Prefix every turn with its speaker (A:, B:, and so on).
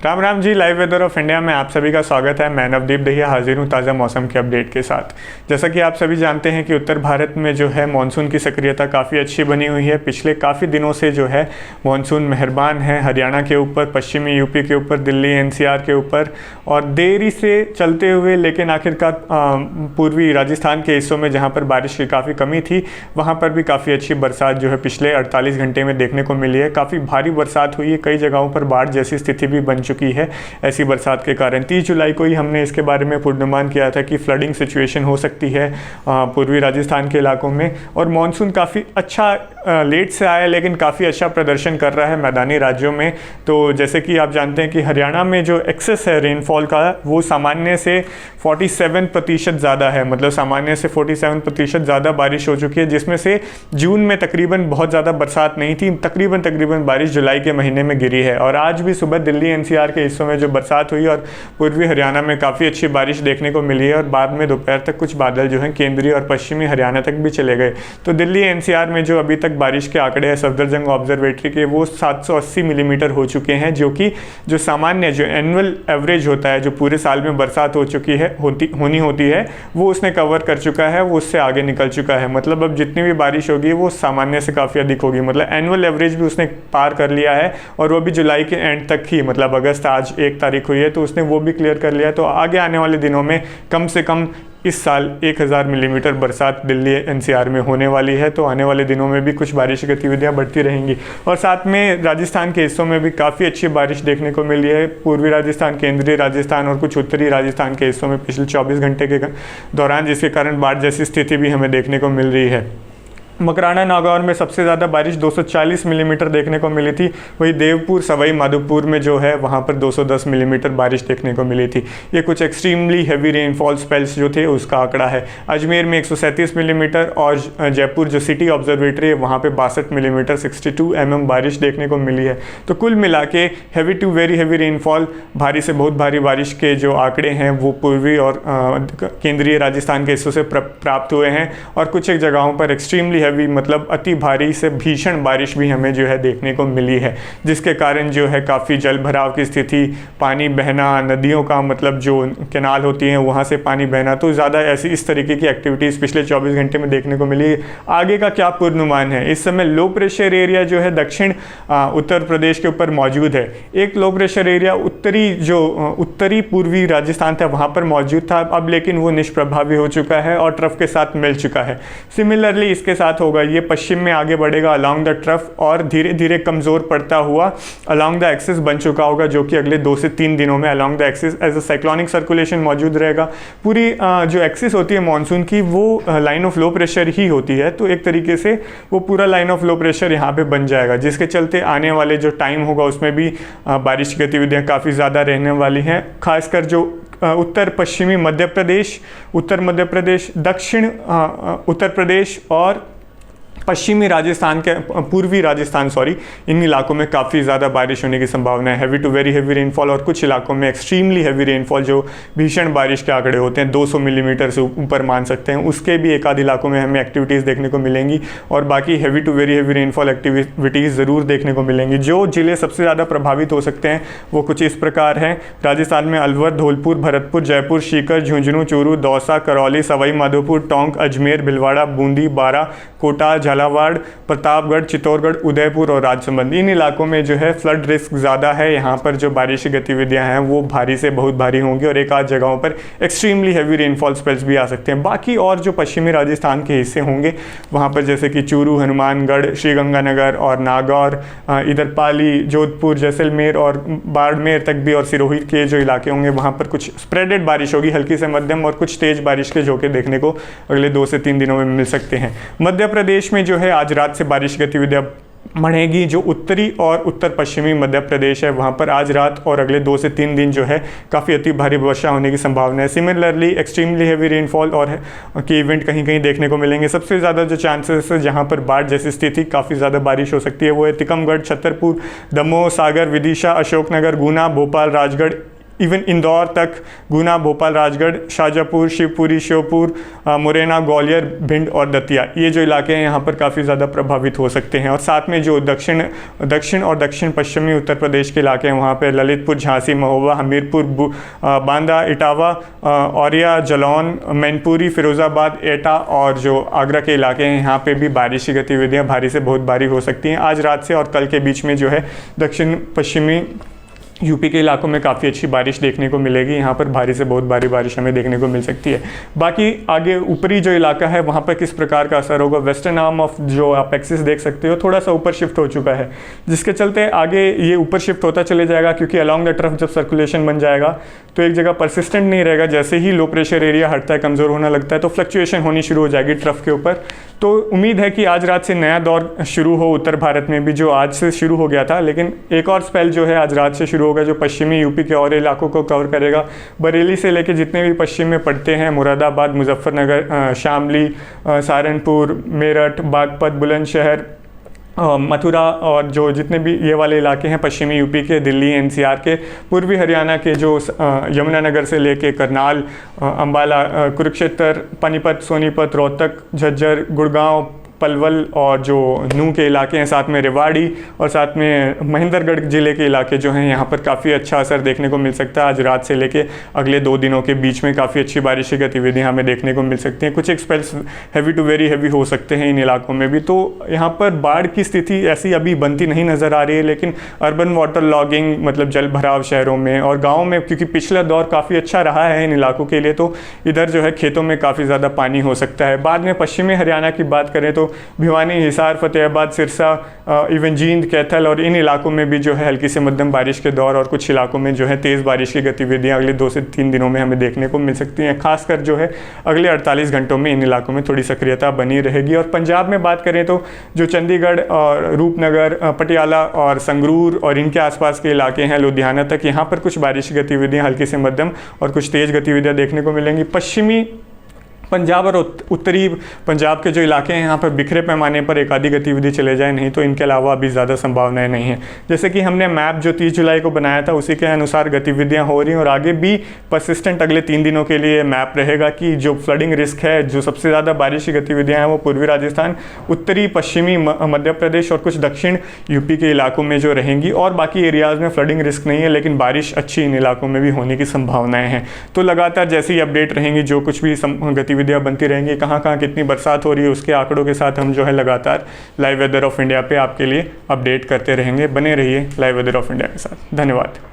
A: Ram Ram ji. Live weather of India में आप सभी का स्वागत है। मैं नवदीप दहिया हाजिर हूँ ताज़ा मौसम के अपडेट के साथ। जैसा कि आप सभी जानते हैं कि उत्तर भारत में जो है मानसून की सक्रियता काफ़ी अच्छी बनी हुई है। पिछले काफ़ी दिनों से जो है मानसून मेहरबान है हरियाणा के ऊपर, पश्चिमी यूपी के ऊपर, दिल्ली एनसीआर के ऊपर, और देरी से चलते हुए लेकिन आखिरकार पूर्वी राजस्थान के हिस्सों में जहाँ पर बारिश की काफ़ी कमी थी वहाँ पर भी काफ़ी अच्छी बरसात जो है पिछले 48 घंटे में देखने को मिली है। काफ़ी भारी बरसात हुई है, कई जगहों पर बाढ़ जैसी स्थिति भी बन चुकी है ऐसी बरसात के कारण। 30 जुलाई को ही हमने इसके बारे में पूर्वानुमान किया था कि फ्लडिंग सिचुएशन हो सकती है पूर्वी राजस्थान के इलाकों में। और मानसून काफ़ी अच्छा लेट से आया लेकिन काफ़ी अच्छा प्रदर्शन कर रहा है मैदानी राज्यों में। तो जैसे कि आप जानते हैं कि हरियाणा में जो एक्सेस है रेनफॉल का वो सामान्य से 47% ज़्यादा है, मतलब सामान्य से 47% ज़्यादा बारिश हो चुकी है, जिसमें से जून में तकरीबन बहुत ज़्यादा बरसात नहीं थी। तकरीबन बारिश जुलाई के महीने में गिरी है। और आज भी सुबह दिल्ली एनसीआर के हिस्सों में जो बरसात हुई और पूर्वी हरियाणा में काफ़ी अच्छी बारिश देखने को मिली है। और बाद में दोपहर तक कुछ बादल जो हैं केंद्रीय और पश्चिमी हरियाणा तक भी चले गए। तो दिल्ली एनसीआर में जो अभी तक बारिश के आंकड़े हैं सफदरजंग ऑब्जर्वेटरी के, वो 780 मिलीमीटर हो चुके हैं, जो कि जो सामान्य जो एनुअल एवरेज होता है, जो पूरे साल में बरसात हो चुकी है होती है, वो उसने कवर कर चुका है, वो उससे आगे निकल चुका है। मतलब अब जितनी भी बारिश होगी वो सामान्य से काफ़ी अधिक होगी, मतलब एनुअल एवरेज भी उसने पार कर लिया है। और वो भी जुलाई के एंड तक ही, मतलब अगस्त आज 1 तारीख हुई है तो उसने वो भी क्लियर कर लिया है। तो आगे आने वाले दिनों में कम से कम इस साल 1000 मिलीमीटर बरसात दिल्ली एनसीआर में होने वाली है। तो आने वाले दिनों में भी कुछ बारिश गतिविधियां बढ़ती रहेंगी। और साथ में राजस्थान के हिस्सों में भी काफ़ी अच्छी बारिश देखने को मिली है। पूर्वी राजस्थान, केंद्रीय राजस्थान और कुछ उत्तरी राजस्थान के हिस्सों में पिछले 24 घंटे के दौरान, जिसके कारण बाढ़ जैसी स्थिति भी हमें देखने को मिल रही है। मकराना नागौर में सबसे ज़्यादा बारिश 240 मिलीमीटर देखने को मिली थी। वही देवपुर, सवाई माधोपुर में जो है वहाँ पर 210 मिलीमीटर बारिश देखने को मिली थी। ये कुछ एक्सट्रीमली हैवी रेनफॉल स्पेल्स जो थे उसका आंकड़ा है। अजमेर में 137 मिलीमीटर और जयपुर जो सिटी ऑब्जर्वेटरी है वहाँ पर 62 मिलीमीटर 62 mm बारिश देखने को मिली है। तो कुल मिला के heavy to very heavy rainfall, भारी से बहुत भारी बारिश के जो आंकड़े हैं वो पूर्वी और केंद्रीय राजस्थान के हिस्सों से प्राप्त हुए हैं। और कुछ एक जगहों पर एक्सट्रीमली हैवी, मतलब अति भारी से भीषण बारिश भी हमें जो है देखने को मिली है, जिसके कारण जो है काफ़ी जल भराव की स्थिति, पानी बहना, नदियों का मतलब जो कैनाल होती हैं वहाँ से पानी बहना, तो ज़्यादा ऐसी इस तरीके की एक्टिविटीज़ पिछले 24 घंटे में देखने को मिली। आगे का क्या पूर्वानुमान है? इस समय लो प्रेशर एरिया जो है दक्षिण उत्तर प्रदेश के ऊपर मौजूद है। एक लो प्रेशर एरिया उत्तरी पूर्वी राजस्थान था वहाँ पर मौजूद था, अब लेकिन वो निष्प्रभावी हो चुका है और ट्रफ के साथ मिल चुका है। सिमिलरली इसके साथ होगा, ये पश्चिम में आगे बढ़ेगा अलोंग द ट्रफ और धीरे धीरे कमजोर पड़ता हुआ अलोंग द एक्सिस बन चुका होगा, जो कि अगले 2 से 3 दिनों में along the axis as a cyclonic circulation मौजूद रहेगा। पूरी जो एक्सिस होती है मानसून की वो लाइन ऑफ लो प्रेशर ही होती है, तो एक तरीके से वो पूरा लाइन ऑफ लो प्रेशर यहाँ पे बन जाएगा, जिसके चलते आने वाले जो टाइम होगा उसमें भी बारिश की गतिविधियाँ काफ़ी ज़्यादा रहने वाली हैं। खासकर जो उत्तर पश्चिमी मध्य प्रदेश, उत्तर मध्य प्रदेश, दक्षिण उत्तर प्रदेश और पश्चिमी राजस्थान के पूर्वी राजस्थान इन इलाकों में काफ़ी ज़्यादा बारिश होने की संभावना है। Heavy to very heavy rainfall और कुछ इलाकों में एक्सट्रीमली हैवी रेनफॉल, जो भीषण बारिश के आंकड़े होते हैं 200 मिलीमीटर से ऊपर मान सकते हैं, उसके भी एक आध इलाकों में हमें एक्टिविटीज़ देखने को मिलेंगी। और बाकी heavy to very heavy rainfall activities ज़रूर देखने को मिलेंगी। जो जिले सबसे ज़्यादा प्रभावित हो सकते हैं वो कुछ इस प्रकार हैं। राजस्थान में अलवर, धौलपुर, भरतपुर, जयपुर, सीकर, झुंझुनू, चूरू, दौसा, करौली, सवाई माधोपुर, टोंक, अजमेर, भिलवाड़ा, बूंदी, बारा, कोटा, झालावाड़, प्रतापगढ़, चित्तौड़गढ़, उदयपुर और राजसमंद, इन इलाकों में जो है फ्लड रिस्क ज़्यादा है। यहाँ पर जो बारिश की गतिविधियाँ हैं वो भारी से बहुत भारी होंगी और एक आध जगहों पर एक्सट्रीमली हैवी रेनफॉल स्पेल्स भी आ सकते हैं। बाकी और जो पश्चिमी राजस्थान के हिस्से होंगे वहाँ पर जैसे कि चूरू, हनुमानगढ़, श्रीगंगानगर और नागौर, इधर पाली, जोधपुर, जैसलमेर और बाड़मेर तक भी, और सिरोही के जो इलाके होंगे वहाँ पर कुछ स्प्रेडेड बारिश होगी, हल्की से मध्यम और कुछ तेज़ बारिश के झोंके देखने को अगले 2 से 3 दिनों में मिल सकते हैं। मध्य प्रदेश में जो है आज रात से बारिश गतिविधियां बढ़ेगी। जो उत्तरी और उत्तर पश्चिमी मध्य प्रदेश है वहाँ पर आज रात और अगले 2 से 3 दिन जो है काफ़ी अति भारी वर्षा होने की संभावना है। सिमिलरली एक्सट्रीमली हैवी रेनफॉल और के इवेंट कहीं कहीं देखने को मिलेंगे। सबसे ज़्यादा जो चांसेस है जहाँ पर बाढ़ जैसी स्थिति, काफ़ी ज़्यादा बारिश हो सकती है, वो है टीकमगढ़, छतरपुर, दमोह, सागर, विदिशा, अशोकनगर, गुना, भोपाल, राजगढ़, इवन इंदौर तक, गुना, भोपाल, राजगढ़, शाजापुर, शिवपुरी, श्योपुर, मुरैना, ग्वालियर, भिंड और दतिया, ये जो इलाके हैं यहाँ पर काफ़ी ज़्यादा प्रभावित हो सकते हैं। और साथ में जो दक्षिण और दक्षिण पश्चिमी उत्तर प्रदेश के इलाके हैं वहाँ पर ललितपुर, झांसी, महोबा, हमीरपुर, बांदा, इटावा, औरिया, जलौन, मैनपुरी, फिरोज़ाबाद, एटा और जो आगरा के इलाके हैं यहाँ पे भी बारिश की गतिविधियाँ भारी से बहुत भारी हो सकती हैं। आज रात से और कल के बीच में जो है दक्षिण पश्चिमी यूपी के इलाकों में काफ़ी अच्छी बारिश देखने को मिलेगी। यहाँ पर भारी से बहुत भारी बारिश हमें देखने को मिल सकती है। बाकी आगे ऊपरी जो इलाका है वहाँ पर किस प्रकार का असर होगा, वेस्टर्न आर्म ऑफ जो आप एक्सिस देख सकते हो थोड़ा सा ऊपर शिफ्ट हो चुका है, जिसके चलते आगे ये ऊपर शिफ्ट होता चले जाएगा, क्योंकि अलॉन्ग द ट्रफ जब सर्कुलेशन बन जाएगा तो एक जगह परसिस्टेंट नहीं रहेगा। जैसे ही लो प्रेशर एरिया हटता है, कमज़ोर होने लगता है, तो फ्लक्चुएशन होनी शुरू हो जाएगी ट्रफ के ऊपर। तो उम्मीद है कि आज रात से नया दौर शुरू हो उत्तर भारत में भी, जो आज से शुरू हो गया था, लेकिन एक और स्पेल जो है आज रात से शुरू होगा, जो पश्चिमी यूपी के और इलाकों को कवर करेगा। बरेली से लेकर जितने भी पश्चिम में पड़ते हैं, मुरादाबाद, मुजफ्फरनगर, शामली, सहारनपुर, मेरठ, बागपत, बुलंदशहर, मथुरा और जो जितने भी ये वाले इलाके हैं पश्चिमी यूपी के, दिल्ली, एनसीआर के, पूर्वी हरियाणा के जो यमुनानगर से लेके करनाल, अंबाला, कुरुक्षेत्र, पानीपत, सोनीपत, रोहतक, झज्जर, गुड़गांव, पलवल और जो नूह के इलाके हैं, साथ में रेवाड़ी और साथ में महेंद्रगढ़ ज़िले के इलाके जो हैं, यहाँ पर काफ़ी अच्छा असर देखने को मिल सकता है। आज रात से लेके अगले 2 दिनों के बीच में काफ़ी अच्छी बारिश की गतिविधियाँ हमें देखने को मिल सकती हैं। कुछ एक spells heavy to very heavy हो सकते हैं इन इलाकों में भी। तो यहाँ पर बाढ़ की स्थिति ऐसी अभी बनती नहीं नज़र आ रही है, लेकिन अर्बन वाटर लॉगिंग मतलब जल भराव शहरों में और गाँव में, क्योंकि पिछला दौर काफ़ी अच्छा रहा है इन इलाकों के लिए, तो इधर जो है खेतों में काफ़ी ज़्यादा पानी हो सकता है। बाद में पश्चिमी हरियाणा की बात करें तो भिवानी, हिसार, फतेहाबाद, सिरसा, इवन जींद, कैथल और इन इलाकों में भी जो है हल्की से मध्यम बारिश के दौर और कुछ इलाकों में जो है तेज़ बारिश की गतिविधियां अगले 2 से 3 दिनों में हमें देखने को मिल सकती हैं। खासकर जो है अगले 48 घंटों में इन इलाकों में थोड़ी सक्रियता बनी रहेगी। और पंजाब में बात करें तो जो चंडीगढ़ और रूपनगर, पटियाला और संगरूर और इनके आसपास के इलाके हैं, लुधियाना तक, यहाँ पर कुछ बारिश की गतिविधियाँ हल्की से मध्यम और कुछ तेज़ गतिविधियाँ देखने को मिलेंगी। पश्चिमी पंजाब और उत्तरी पंजाब के जो इलाके हैं यहाँ पर बिखरे पैमाने पर एक आधी गतिविधि चले जाए, नहीं तो इनके अलावा अभी ज़्यादा संभावनाएं नहीं हैं। जैसे कि हमने मैप जो 30 जुलाई को बनाया था उसी के अनुसार गतिविधियाँ हो रही हैं और आगे भी परसिस्टेंट अगले 3 दिनों के लिए मैप रहेगा कि जो फ्लडिंग रिस्क है, जो सबसे ज़्यादा बारिश की गतिविधियाँ हैं वो पूर्वी राजस्थान, उत्तरी पश्चिमी मध्य प्रदेश और कुछ दक्षिण यूपी के इलाकों में जो रहेंगी। और बाकी एरियाज़ में फ्लडिंग रिस्क नहीं है, लेकिन बारिश अच्छी इन इलाकों में भी होने की संभावनाएँ हैं। तो लगातार जैसी अपडेट रहेंगी, जो कुछ भी गतिविधियाँ बनती रहेंगी, कहाँ कहाँ कितनी बरसात हो रही है, उसके आंकड़ों के साथ हम जो है लगातार लाइव वेदर ऑफ इंडिया पे आपके लिए अपडेट करते रहेंगे। बने रहिए लाइव वेदर ऑफ इंडिया के साथ। धन्यवाद।